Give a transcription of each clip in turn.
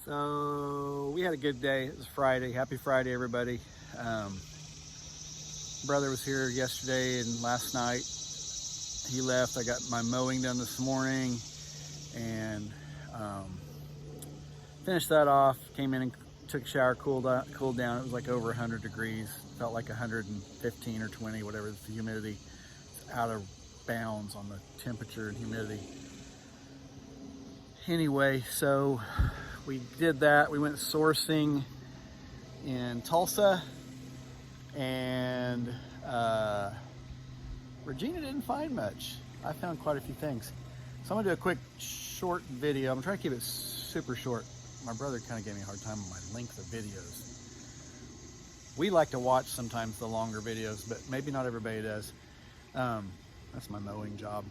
So we had a good day. It was Friday. Happy Friday, everybody. Brother was here yesterday and last night. He left. I got my mowing done this morning and finished that off. Came in and took a shower, cooled down. It was like over 100 degrees. Felt like 115 or 20, whatever. The humidity is out of bounds on the temperature and humidity. Anyway, so we did that. We went sourcing in Tulsa, and Regina didn't find much. I found quite a few things. So I'm gonna do a quick short video. I'm trying to keep it super short. My brother kind of gave me a hard time on my length of videos. We like to watch sometimes the longer videos, but maybe not everybody does. That's my mowing job.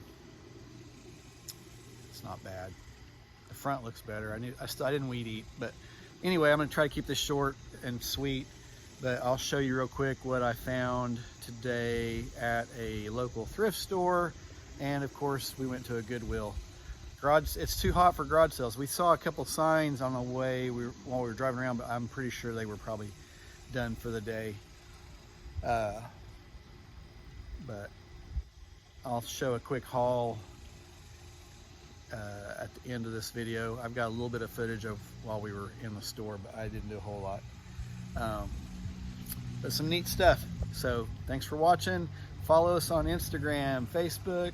It's not bad. The front looks better. I didn't weed eat, but anyway, I'm gonna try to keep this short and sweet, but I'll show you real quick what I found today at a local thrift store. And of course, we went to a Goodwill. It's too hot for garage sales. We saw a couple signs on the way while we were driving around, but I'm pretty sure they were probably done for the day. But I'll show a quick haul at the end of this video. I've got a little bit of footage of while we were in the store, but I didn't do a whole lot. But some neat stuff. So thanks for watching. Follow us on Instagram, Facebook.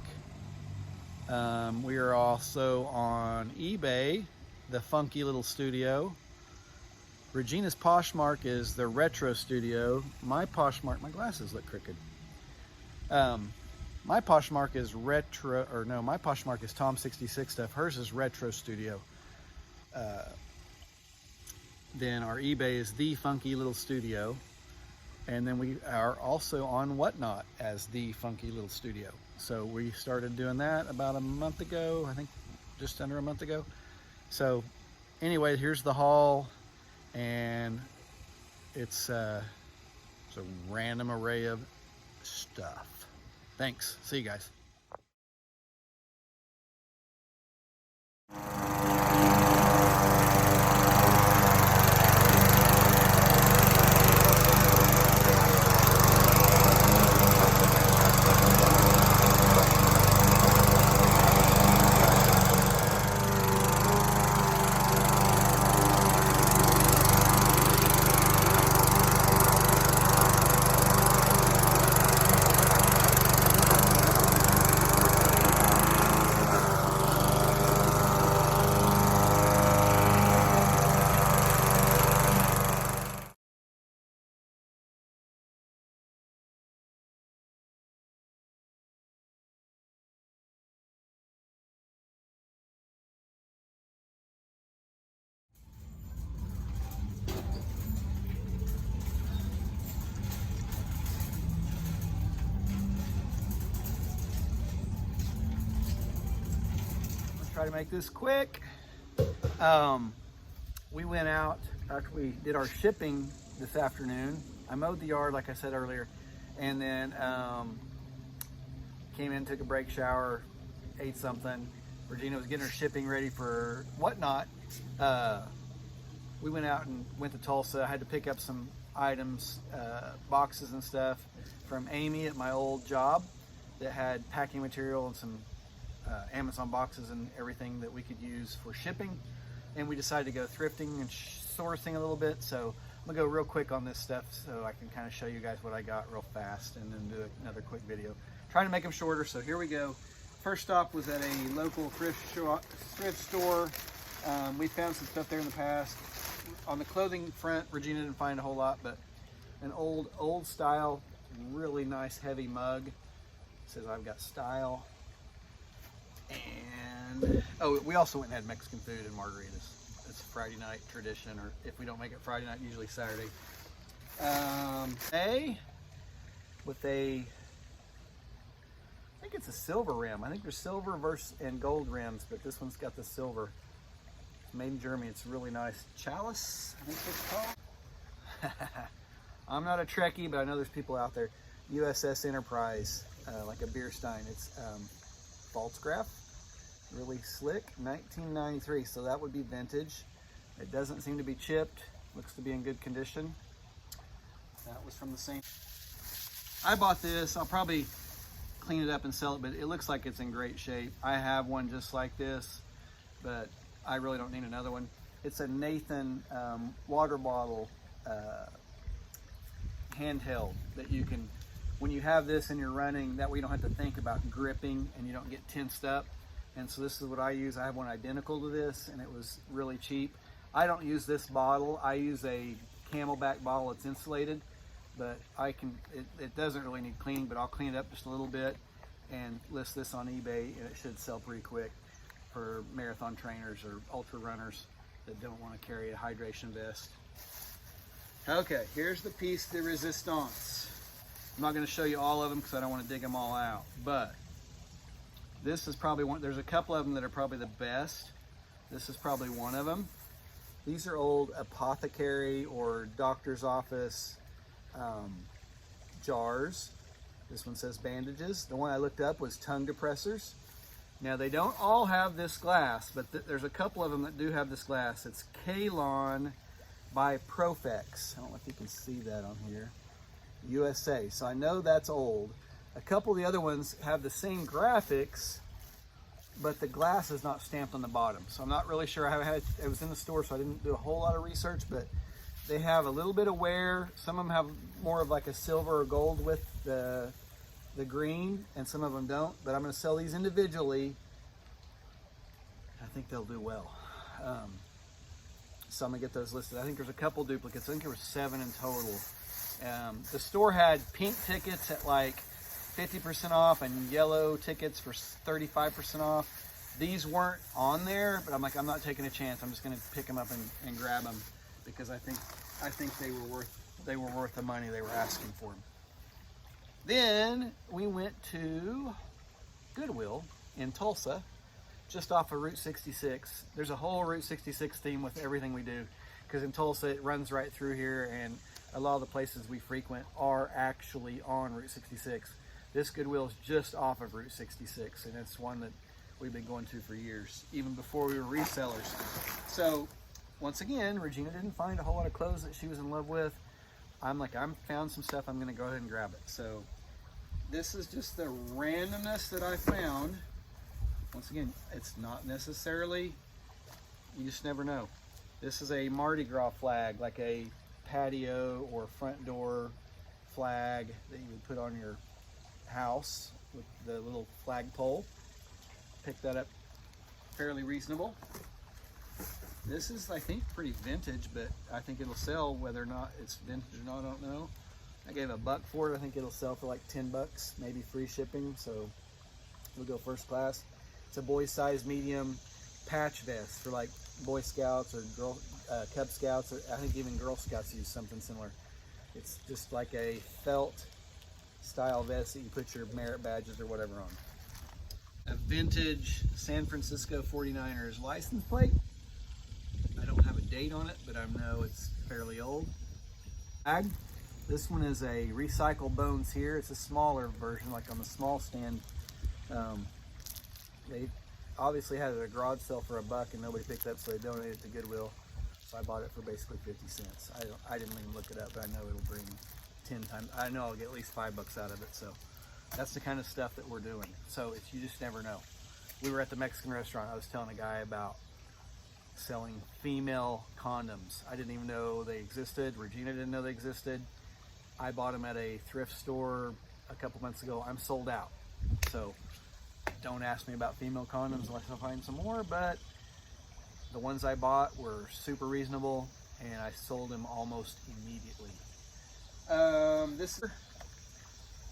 We are also on eBay, the Funky Little Studio. Regina's Poshmark is the Retro Studio. My Poshmark, my glasses look crooked. My Poshmark is retro, or no, my Poshmark is Tom 66 stuff. Hers is Retro Studio. Then our eBay is the Funky Little Studio. And then we are also on WhatNot as the Funky Little Studio. So we started doing that about a month ago, I think just under a month ago. So anyway, here's the haul, and it's a random array of stuff. Thanks. See you guys. Try to make this quick. We went out after we did our shipping this afternoon. I mowed the yard, like I said earlier, and then came in, took a break, shower, ate something. Regina was getting her shipping ready for WhatNot. We went out and went to Tulsa. I had to pick up some items, boxes and stuff from Amy at my old job that had packing material and some Amazon boxes and everything that we could use for shipping. And we decided to go thrifting and sourcing a little bit. So I'm gonna go real quick on this stuff so I can kind of show you guys what I got real fast and then do another quick video. Trying to make them shorter, so here we go. First stop was at a local thrift store. We found some stuff there in the past. On the clothing front, Regina didn't find a whole lot, but an old style, really nice heavy mug. It says I've got style. And oh, we also went and had Mexican food and margaritas. It's a Friday night tradition, or if we don't make it Friday night, usually Saturday. With a, I think it's a silver rim. I think there's silver and gold rims, but this one's got the silver. It's made in Germany. It's really nice. Chalice, I think it's called. I'm not a Trekkie, but I know there's people out there. USS Enterprise, like a beer stein. It's Faltzgraf, really slick, 1993, so that would be vintage. It doesn't seem to be chipped. Looks to be in good condition. That was from the same. I bought this. I'll probably clean it up and sell it, but it looks like it's in great shape. I have one just like this, but I really don't need another one. It's a Nathan water bottle handheld that you can, when you have this and you're running, that way you don't have to think about gripping and you don't get tensed up. And so this is what I use. I have one identical to this, and it was really cheap. I don't use this bottle. I use a Camelback bottle. It's insulated, but it doesn't really need cleaning, but I'll clean it up just a little bit and list this on eBay, and it should sell pretty quick for marathon trainers or ultra runners that don't want to carry a hydration vest. Okay, here's the piece de resistance. I'm not going to show you all of them because I don't want to dig them all out, but this is probably one. There's a couple of them that are probably the best. This is probably one of them. These are old apothecary or doctor's office jars. This one says bandages. The one I looked up was tongue depressors. Now they don't all have this glass, but there's a couple of them that do have this glass. It's Kalon by Profex. I don't know if you can see that on here. USA. So I know that's old. A couple of the other ones have the same graphics, but the glass is not stamped on the bottom. So I'm not really sure. It was in the store, so I didn't do a whole lot of research, but they have a little bit of wear. Some of them have more of like a silver or gold with the green, and some of them don't. But I'm going to sell these individually. I think they'll do well. So I'm going to get those listed. I think there's a couple duplicates. I think there were 7 in total. The store had pink tickets at like 50% off and yellow tickets for 35% off. These weren't on there, but I'm like, I'm not taking a chance. I'm just going to pick them up and grab them because I think they were worth the money they were asking for them. Then we went to Goodwill in Tulsa, just off of Route 66. There's a whole Route 66 theme with everything we do, because in Tulsa it runs right through here, and a lot of the places we frequent are actually on Route 66. This Goodwill is just off of Route 66, and it's one that we've been going to for years, even before we were resellers. So once again, Regina didn't find a whole lot of clothes that she was in love with. I'm like, I found some stuff, I'm gonna go ahead and grab it. So this is just the randomness that I found. Once again, it's not necessarily, you just never know. This is a Mardi Gras flag, like a patio or front door flag that you would put on your house with the little flagpole. Picked that up fairly reasonable. This is, I think, pretty vintage, but I think it'll sell. Whether or not it's vintage or not, I don't know. I gave $1 for it. I think it'll sell for like $10, maybe free shipping, so we'll go first class. It's a boy size medium patch vest for like Boy Scouts or Cub Scouts, or I think even Girl Scouts use something similar. It's just like a felt style vest that you put your merit badges or whatever on. A vintage San Francisco 49ers license plate. I don't have a date on it, but I know it's fairly old. Bag. This one is a recycled bones here. It's a smaller version, like on the small stand. They obviously had it at a garage sale for $1 and nobody picked it up, so they donated it to Goodwill. So I bought it for basically 50 cents. I didn't even look it up, but I know it'll bring 10 times. I know I'll get at least $5 out of it. So that's the kind of stuff that we're doing. So you just never know. We were at the Mexican restaurant. I was telling a guy about selling female condoms. I didn't even know they existed. Regina didn't know they existed. I bought them at a thrift store a couple months ago. I'm sold out. So don't ask me about female condoms unless I find some more, but the ones I bought were super reasonable and I sold them almost immediately. This is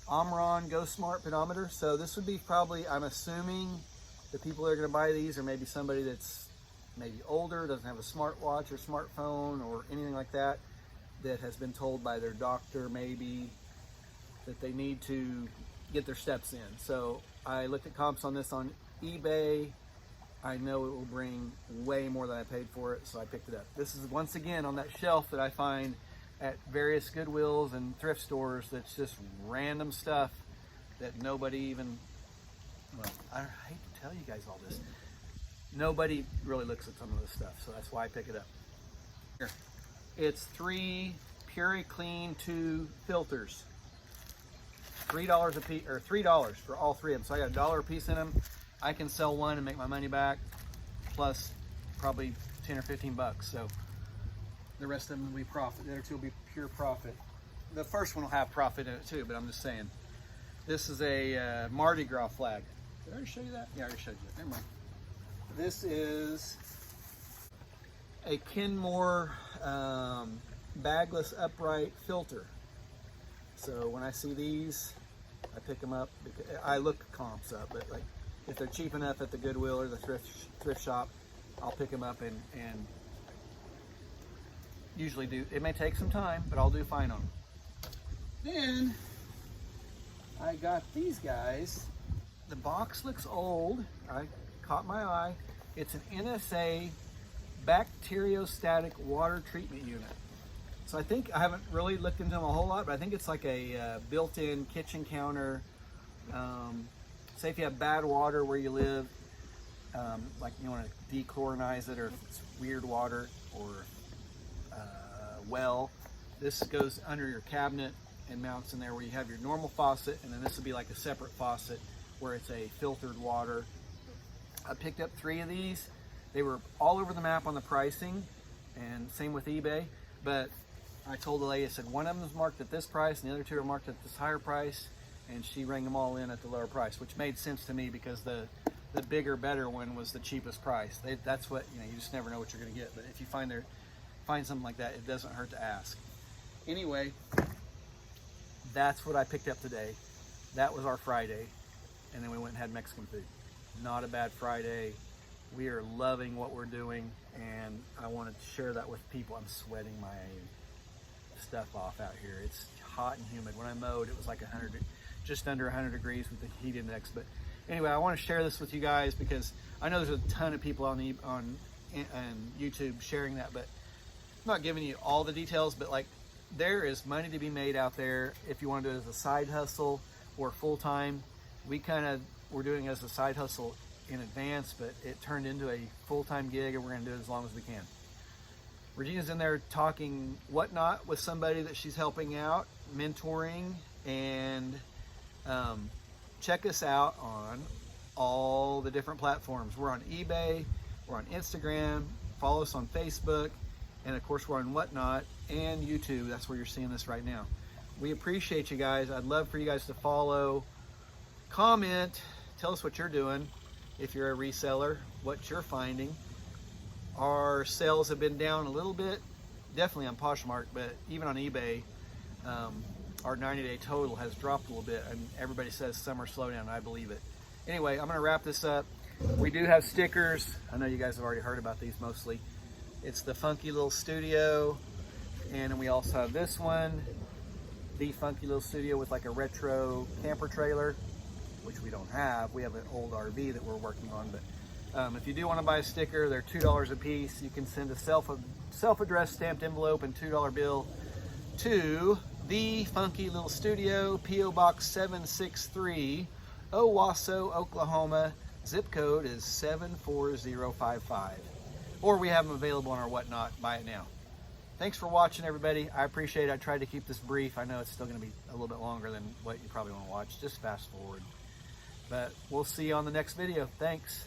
Omron Go Smart pedometer. So this would be probably, I'm assuming the people that are going to buy these are maybe somebody that's maybe older, doesn't have a smartwatch or smartphone or anything like that, that has been told by their doctor maybe that they need to get their steps in. So I looked at comps on this on eBay. I know it will bring way more than I paid for it, so I picked it up. This is once again on that shelf that I find at various Goodwills and thrift stores that's just random stuff that nobody even, well, I hate to tell you guys all this. Nobody really looks at some of this stuff, so that's why I pick it up. Here. It's 3 Pure Clean 2 filters. $3 a piece, or $3 for all 3 of them. So I got $1 a piece in them. I can sell one and make my money back, plus probably 10 or 15 bucks. So the rest of them will be profit. The other 2 will be pure profit. The first one will have profit in it too, but I'm just saying. This is a Mardi Gras flag. Did I already show you that? Yeah, I already showed you that. Never mind. This is a Kenmore bagless upright filter. So when I see these, I pick them up. Because I look comps up, but like if they're cheap enough at the Goodwill or the thrift shop, I'll pick them up and usually do. It may take some time, but I'll do fine on them. Then I got these guys. The box looks old. I caught my eye. It's an NSA bacteriostatic water treatment unit. So I think, I haven't really looked into them a whole lot, but I think it's like a built-in kitchen counter. Say if you have bad water where you live, like you want to dechlorinize it, or if it's weird water or well, this goes under your cabinet and mounts in there where you have your normal faucet, and then this would be like a separate faucet where it's a filtered water. I picked up 3 of these. They were all over the map on the pricing, and same with eBay, but I told the lady, I said, one of them is marked at this price and the other 2 are marked at this higher price, and she rang them all in at the lower price, which made sense to me because the bigger, better one was the cheapest price. That's what, you know, you just never know what you're gonna get, but if you find something like that, it doesn't hurt to ask. Anyway, that's what I picked up today. That was our Friday, and then we went and had Mexican food. Not a bad Friday. We are loving what we're doing, and I wanted to share that with people. I'm sweating my stuff off out here. It's hot and humid. When I mowed, it was like 100, just under 100 degrees with the heat index. But anyway, I want to share this with you guys because I know there's a ton of people on YouTube sharing that, but I'm not giving you all the details. But like, there is money to be made out there if you want to do it as a side hustle or full time. We're doing it as a side hustle in advance, but it turned into a full-time gig, and we're going to do it as long as we can. Regina's in there talking WhatNot with somebody that she's helping out, mentoring, and check us out on all the different platforms. We're on eBay, we're on Instagram, follow us on Facebook, and of course we're on WhatNot and YouTube. That's where you're seeing this right now. We appreciate you guys. I'd love for you guys to follow, comment, tell us what you're doing. If you're a reseller, what you're finding. Our sales have been down a little bit, definitely on Poshmark, but even on eBay, our 90-day total has dropped a little bit, and everybody says summer slowdown, and I believe it. Anyway, I'm gonna wrap this up. We do have stickers. I know you guys have already heard about these mostly. It's the Funky Little Studio, and then we also have this one, the Funky Little Studio with like a retro camper trailer, which we don't have. We have an old RV that we're working on, but if you do want to buy a sticker, they're $2 a piece. You can send a self-addressed stamped envelope and $2 bill to the Funky Little Studio, P.O. Box 763, Owasso, Oklahoma. Zip code is 74055. Or we have them available on our WhatNot. Buy it now. Thanks for watching, everybody. I appreciate it. I tried to keep this brief. I know it's still going to be a little bit longer than what you probably want to watch. Just fast forward. But we'll see you on the next video. Thanks.